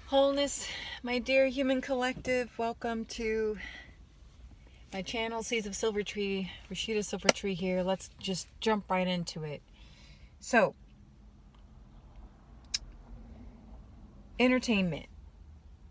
Wholeness, my dear human collective, welcome to my channel, Seeds of Silver Tree, Rashida Silver Tree here. Let's just jump right into it. So, entertainment.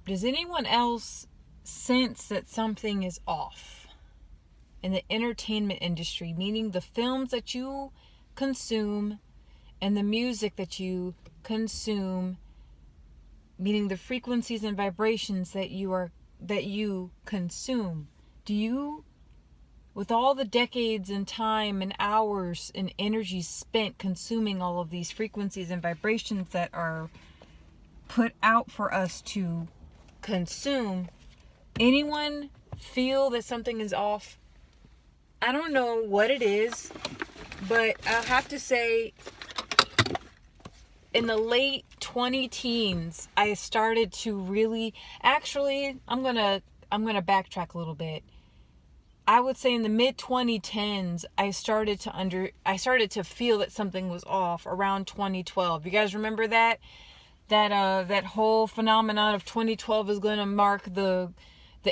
Does anyone else sense that something is off in the entertainment industry, meaning the films that you consume and the music that you consume, meaning the frequencies and vibrations that you consume? Do you, with all the decades and time and hours and energy spent consuming all of these frequencies and vibrations that are put out for us to consume, anyone feel that something is off? I don't know what it is, but I'll have to say, in the late 20 teens, I started to really, actually, I'm gonna backtrack a little bit. I would say in the mid 2010s, I started to feel that something was off around 2012. You guys remember that whole phenomenon of 2012 is going to mark the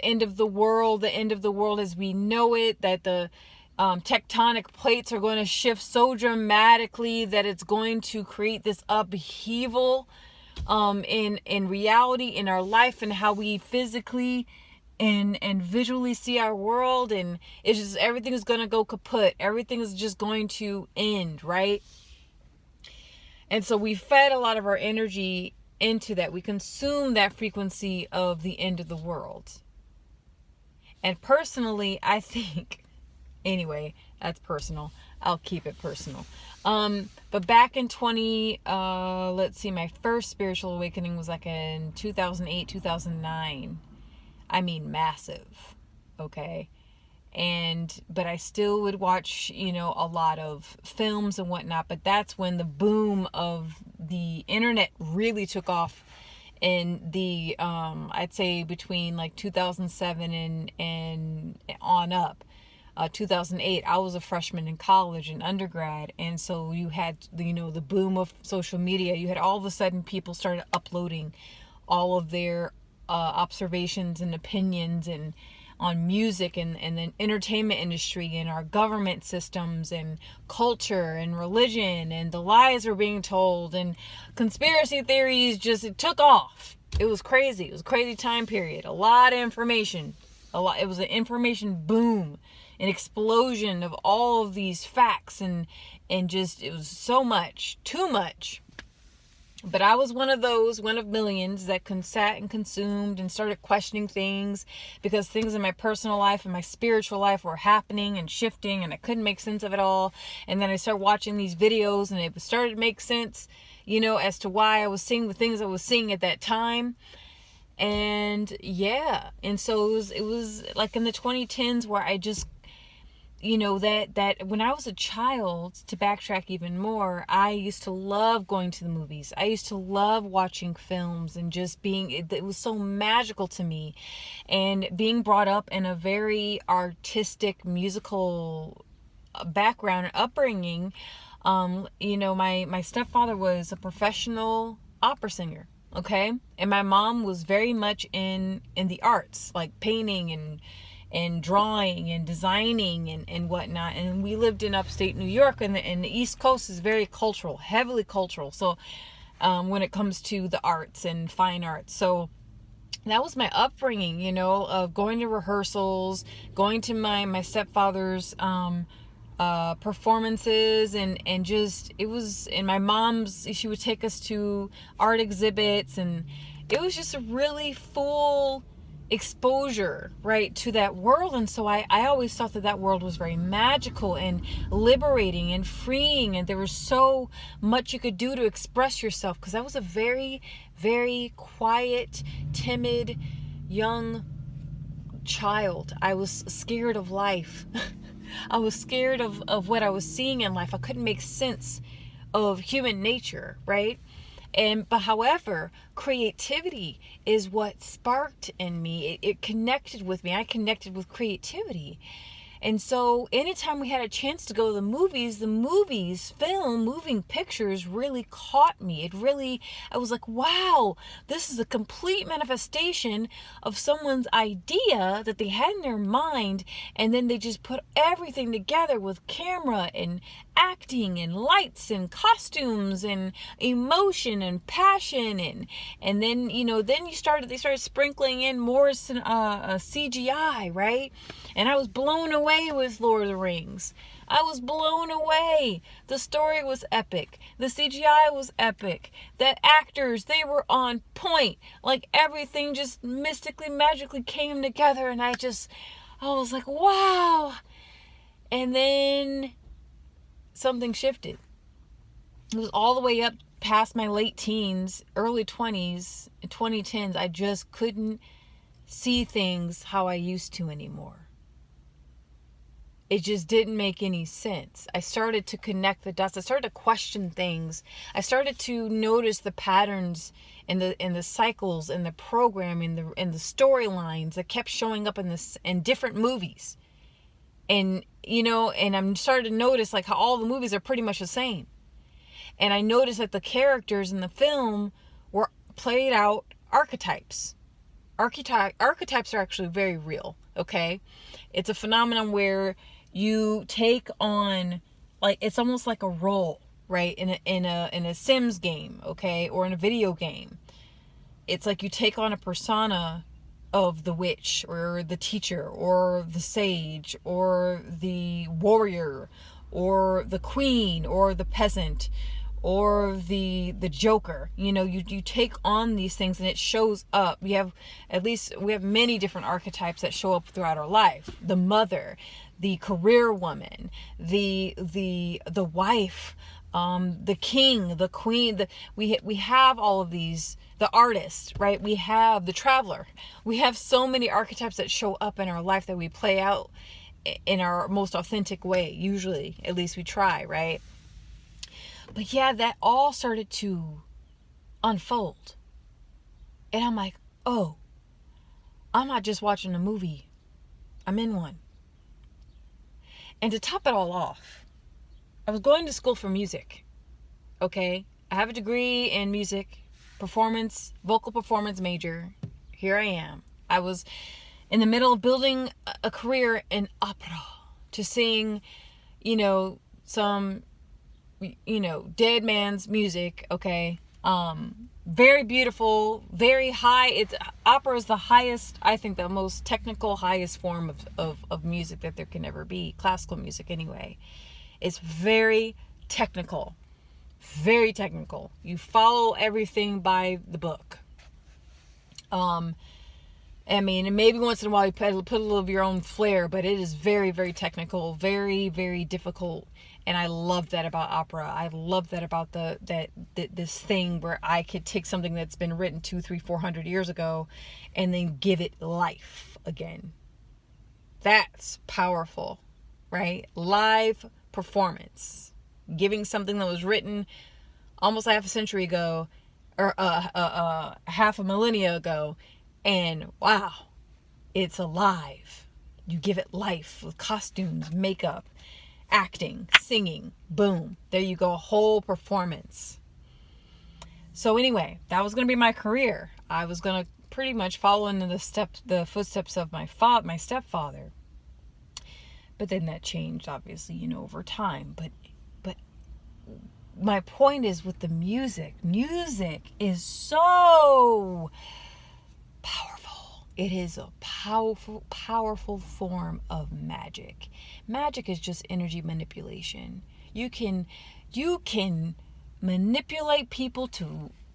end of the world as we know it, that the tectonic plates are going to shift so dramatically that it's going to create this upheaval in reality, in our life, and how we physically and visually see our world. And it's just, everything is going to go kaput. Everything is just going to end, right? And so we fed a lot of our energy into that. We consumed that frequency of the end of the world. And personally, I think, anyway, that's personal. I'll keep it personal. But back in my first spiritual awakening was like in 2008, 2009. I mean, massive. Okay. But I still would watch, a lot of films and whatnot. But that's when the boom of the internet really took off in the, I'd say between like 2007 and on up. 2008, I was a freshman in college and undergrad. And so you had, the boom of social media. You had all of a sudden people started uploading all of their observations and opinions and on music and the entertainment industry and our government systems and culture and religion, and the lies were being told and conspiracy theories. It took off. It was crazy. It was a crazy time period. A lot of information. It was an information boom, an explosion of all of these facts, and it was so much, too much. But I was one of millions that sat and consumed and started questioning things, because things in my personal life and my spiritual life were happening and shifting, and I couldn't make sense of it all. And then I started watching these videos, and it started to make sense, as to why I was seeing the things I was seeing at that time. And yeah, and so it was like in the 2010s where I just, that when I was a child, to backtrack even more, I used to love going to the movies. I used to love watching films and just it was so magical to me. And being brought up in a very artistic, musical background and upbringing, my stepfather was a professional opera singer. Okay. And my mom was very much in the arts, like painting and drawing and designing and whatnot. And we lived in upstate New York, and the East Coast is very cultural, heavily cultural. So when it comes to the arts and fine arts. So that was my upbringing, of going to rehearsals, going to my stepfather's performances, and just, it was, and my mom's, she would take us to art exhibits, and it was just a really full exposure, right, to that world. And so I always thought that world was very magical and liberating and freeing, and there was so much you could do to express yourself, because I was a very, very quiet, timid, young child. I was scared of life. I was scared of what I was seeing in life. I couldn't make sense of human nature, right? But however, creativity is what sparked in me. It connected with me. I connected with creativity. And so anytime we had a chance to go to the movies, moving pictures really caught me. I was like, wow, this is a complete manifestation of someone's idea that they had in their mind. And then they just put everything together with camera and acting and lights and costumes and emotion and passion. And then, they started sprinkling in more CGI, right? And I was blown away with Lord of the Rings. I was blown away. The story was epic. The CGI was epic. The actors, they were on point. Like everything just mystically, magically came together. And I was like, wow. And then something shifted. It was all the way up past my late teens, early 20s, and 2010s. I just couldn't see things how I used to anymore. It just didn't make any sense. I started to connect the dots. I started to question things. I started to notice the patterns and the cycles and the programming and the storylines that kept showing up in different movies. And I'm starting to notice like how all the movies are pretty much the same. And I noticed that the characters in the film were played out archetypes. Archetypes are actually very real, okay? It's a phenomenon where you take on, like, it's almost like a role, right? In a Sims game, okay? Or in a video game. It's like you take on a persona of the witch or the teacher or the sage or the warrior or the queen or the peasant or the joker. You take on these things and it shows up. We have many different archetypes that show up throughout our life. The mother, the career woman, the wife, the king, the queen. We have all of these. The artist, right? We have the traveler. We have so many archetypes that show up in our life that we play out in our most authentic way. Usually, at least we try, right? But yeah, that all started to unfold. And I'm like, oh, I'm not just watching a movie. I'm in one. And to top it all off, I was going to school for music. Okay? I have a degree in music, vocal performance major. Here I am. I was in the middle of building a career in opera to sing, some dead man's music, okay? Very beautiful, very high. Opera is the highest, I think, the most technical, highest form of music that there can ever be. Classical music, anyway. It's very technical. Very technical. You follow everything by the book. And maybe once in a while you put a little of your own flair, but it is very, very technical, very, very difficult. And I love that about opera. I love that about this thing where I could take something that's been written 200, 300, 400 years ago and then give it life again. That's powerful, right? Live performance. Giving something that was written almost half a century ago or half a millennia ago, and wow, it's alive. You give it life with costumes, makeup, acting, singing, boom, there you go, a whole performance. So anyway, that was going to be my career. I was going to pretty much follow in the footsteps of my stepfather. But then that changed, obviously, over time. But my point is with the music is so powerful. It is a powerful form of magic. Magic is just energy manipulation. You can manipulate people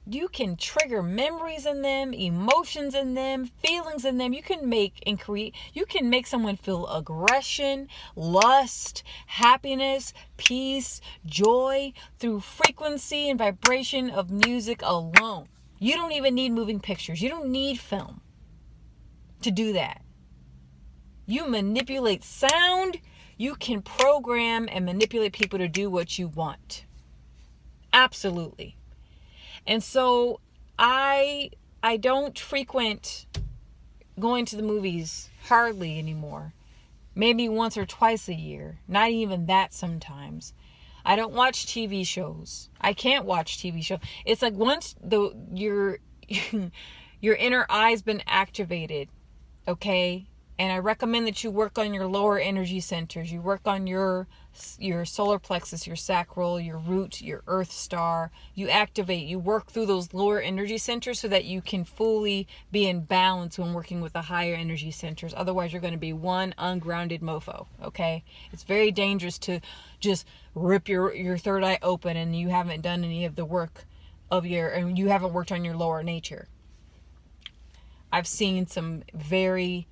you can trigger memories in them, emotions in them, feelings in them. You can make someone feel aggression, lust, happiness, peace, joy through frequency and vibration of music alone. You don't even need moving pictures. You don't need film to do that. You manipulate sound. You can program and manipulate people to do what you want. Absolutely. And so I don't frequent going to the movies hardly anymore. maybe once or twice a year. Not even that sometimes. I don't watch TV shows. I can't watch TV shows. It's like once your your inner eye's been activated, okay? And I recommend that you work on your lower energy centers. You work on your solar plexus, your sacral, your root, your earth star. You activate, you work through those lower energy centers so that you can fully be in balance when working with the higher energy centers. Otherwise, you're going to be one ungrounded mofo, okay? It's very dangerous to just rip your third eye open and you haven't done any of the work and you haven't worked on your lower nature. I've seen some very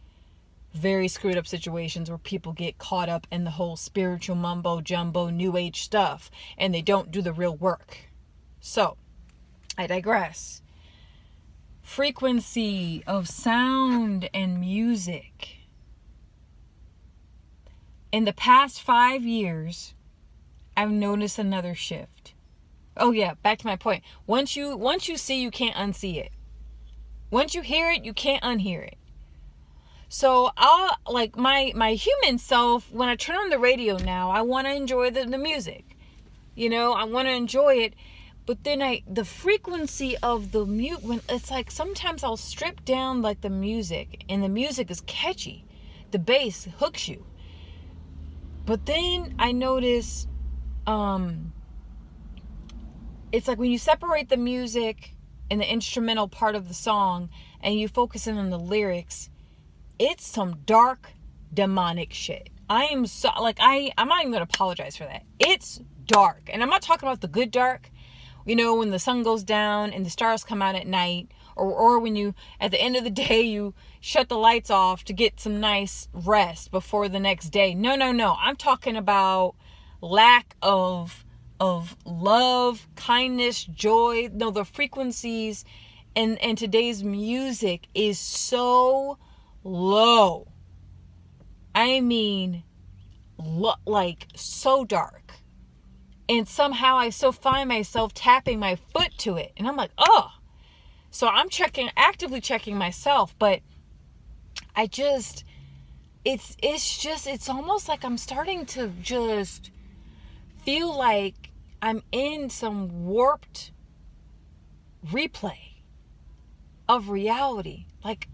screwed up situations where people get caught up in the whole spiritual mumbo jumbo new age stuff and they don't do the real work. So, I digress. Frequency of sound and music. In the past 5 years, I've noticed another shift. Oh yeah, back to my point. Once you see, you can't unsee it. Once you hear it, you can't unhear it. So I'll, like my human self, when I turn on the radio now, I want to enjoy the music. You know, I want to enjoy it. But then the frequency of the mute, when it's like sometimes I'll strip down like the music and the music is catchy. The bass hooks you. But then I notice it's like when you separate the music and the instrumental part of the song and you focus in on the lyrics, it's some dark demonic shit. I'm not even gonna apologize for that. It's dark. And I'm not talking about the good dark, you know, when the sun goes down and the stars come out at night, or when you, at the end of the day, you shut the lights off to get some nice rest before the next day. No. I'm talking about lack of love, kindness, joy. No, the frequencies and today's music is so low. I mean, like so dark. And somehow I still find myself tapping my foot to it. And I'm like, oh. So I'm actively checking myself, but it's almost like I'm starting to just feel like I'm in some warped replay of reality. Like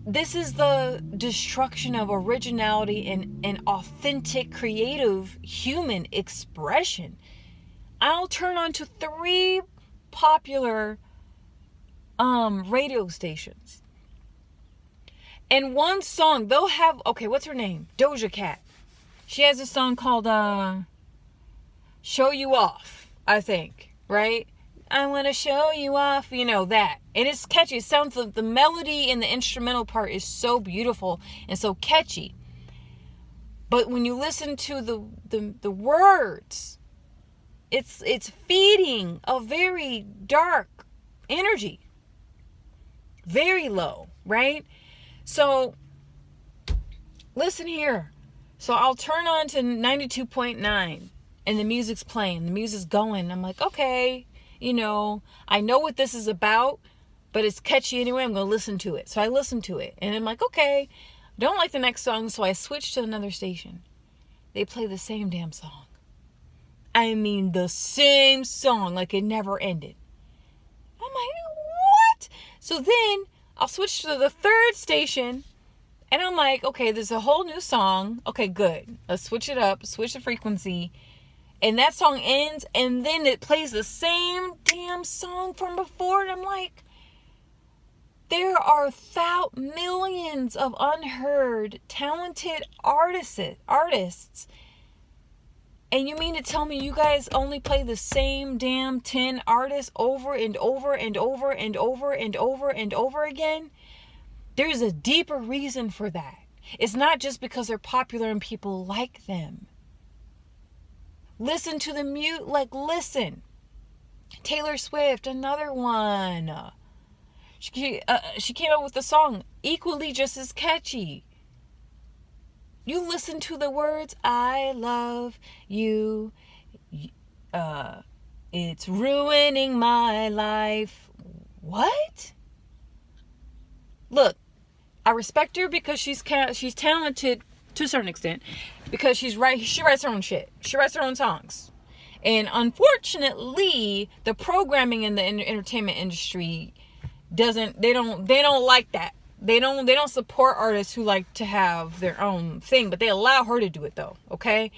this is the destruction of originality and authentic creative human expression. I'll turn on to 3 popular radio stations. And one song, they'll have, okay, what's her name? Doja Cat. She has a song called Show You Off, I think, right? I want to show you off, you know, that. And it's catchy. It sounds like the melody and the instrumental part is so beautiful and so catchy. But when you listen to the words, it's feeding a very dark energy. Very low, right? So, listen here. So I'll turn on to 92.9 and the music's playing. The music's going. I'm like, okay, you know, I know what this is about, but it's catchy anyway. I'm going to listen to it. So I listen to it. And I'm like, okay, don't like the next song. So I switch to another station. They play the same damn song. I mean, the same song, like it never ended. I'm like, what? So then I'll switch to the third station. And I'm like, okay, there's a whole new song. Okay, good. Let's switch it up. Switch the frequency. And that song ends. And then it plays the same damn song from before. And I'm like, there are millions of unheard, talented artists. And you mean to tell me you guys only play the same damn 10 artists over and over and over and over and over and over again? There's a deeper reason for that. It's not just because they're popular and people like them. Listen to the listen. Taylor Swift, another one. She came out with a song equally just as catchy. You listen to the words, I love you, it's ruining my life. What? Look, I respect her because she's talented to a certain extent, because she writes her own shit. She writes her own songs. And unfortunately, the programming in the entertainment industry they don't like that. They don't support artists who like to have their own thing, but they allow her to do it though, okay?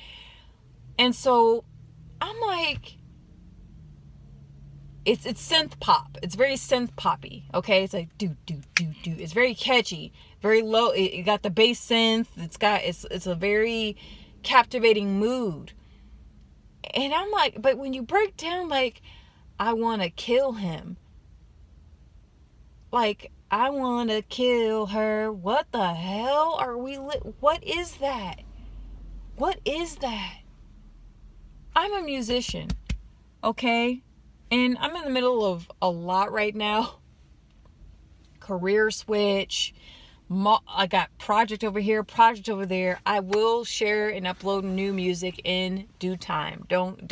And so I'm like, it's synth pop. It's very synth poppy, okay? It's like do. It's very catchy, very low. It got the bass synth. It's a very captivating mood. And I'm like, but when you break down, like, I want to kill him. Like, I want to kill her. What the hell are we what is that? What is that? I'm a musician, okay? And I'm in the middle of a lot right now. Career switch. I got project over here, project over there. I will share and upload new music in due time. Don't.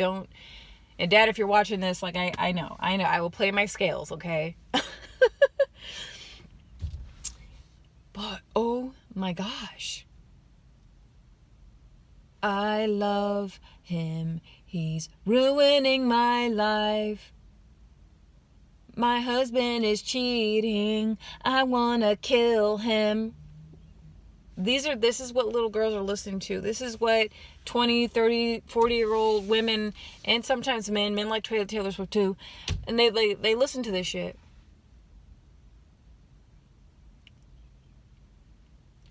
And Dad, if you're watching this, like, I know. I will play my scales, okay? But, oh my gosh. I love him. He's ruining my life. My husband is cheating. I want to kill him. This is what little girls are listening to. This is what 20, 30, 40-year-old women, and sometimes men like Taylor Swift too, and they listen to this shit.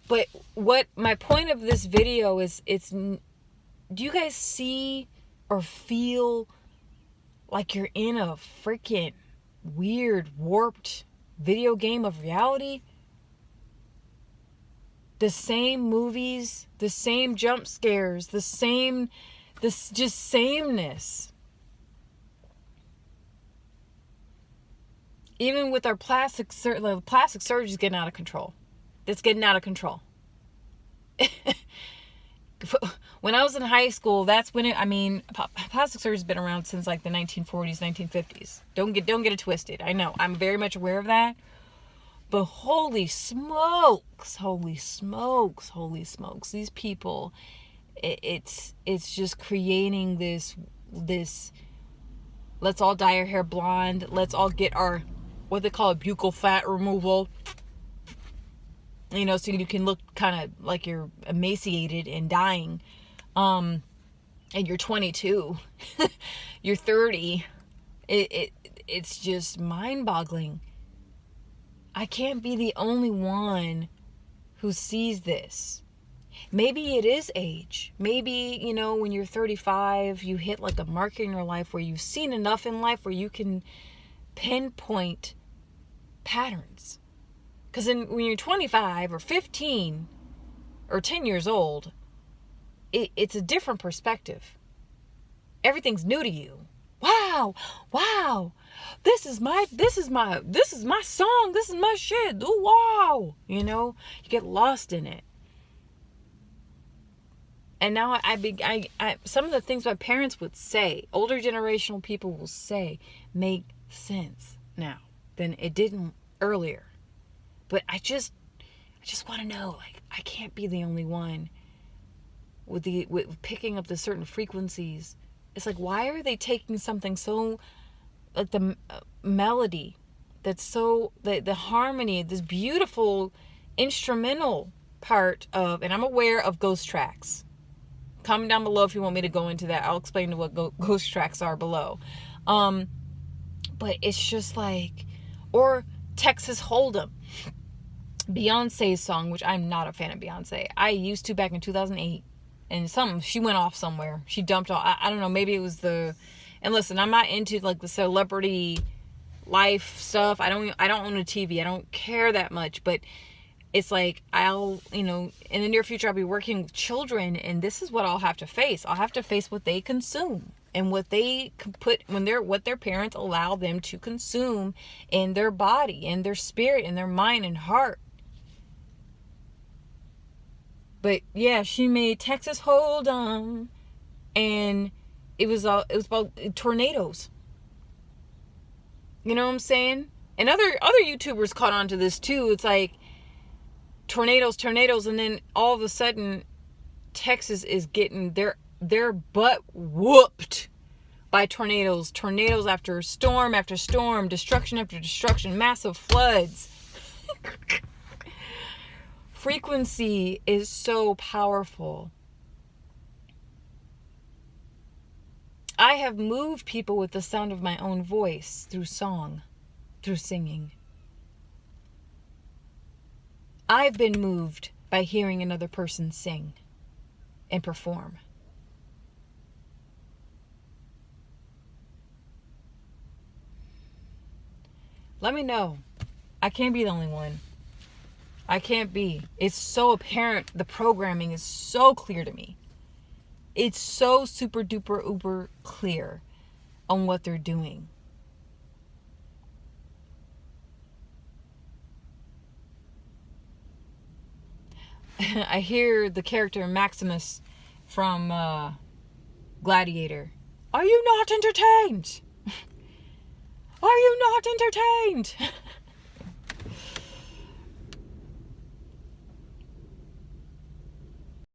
But what my point of this video is, do you guys see or feel like you're in a freaking weird, warped video game of reality? The same movies, the same jump scares, this just sameness. Even with our plastic surgery is getting out of control. It's getting out of control. When I was in high school, that's when plastic surgery's been around since like the 1940s, 1950s. Don't get it twisted. I know, I'm very much aware of that. But holy smokes. These people, it's just creating this, let's all dye our hair blonde. Let's all get our, what they call a buccal fat removal. You know, so you can look kind of like you're emaciated and dying. And you're 22. You're 30. It's just mind-boggling. I can't be the only one who sees this. Maybe it is age. Maybe, you know, when you're 35, you hit like a mark in your life where you've seen enough in life where you can pinpoint patterns. Because when you're 25 or 15 or 10 years old, it's a different perspective. Everything's new to you. Wow. This is my song. This is my shit. Ooh, wow. You know, you get lost in it. And now I some of the things my parents would say, older generational people will say, make sense now than it didn't earlier. But I just want to know, like, I can't be the only one with picking up the certain frequencies. It's like, why are they taking something so, like the melody, that's so, the harmony, this beautiful instrumental part of, and I'm aware of ghost tracks. Comment down below if you want me to go into that. I'll explain what ghost tracks are below. But it's just like, or Texas Hold'em, Beyonce's song, which I'm not a fan of Beyonce. I used to back in 2008, and she went off somewhere. She dumped all. I don't know. Maybe it was and listen, I'm not into like the celebrity life stuff. I don't own a TV. I don't care that much. But it's like in the near future I'll be working with children, and this is what I'll have to face. I'll have to face what they consume and what they put what their parents allow them to consume in their body, in their spirit, in their mind and heart. But yeah, she made Texas Hold'em, and it was about tornadoes. You know what I'm saying? And other YouTubers caught on to this too. It's like tornadoes, and then all of a sudden Texas is getting their butt whooped by tornadoes. Tornadoes after storm, destruction after destruction, massive floods. Frequency is so powerful. I have moved people with the sound of my own voice through song, through singing. I've been moved by hearing another person sing and perform. Let me know. I can't be the only one. I can't be. It's so apparent. The programming is so clear to me. It's so super duper uber clear on what they're doing. I hear the character Maximus from Gladiator. Are you not entertained? Are you not entertained?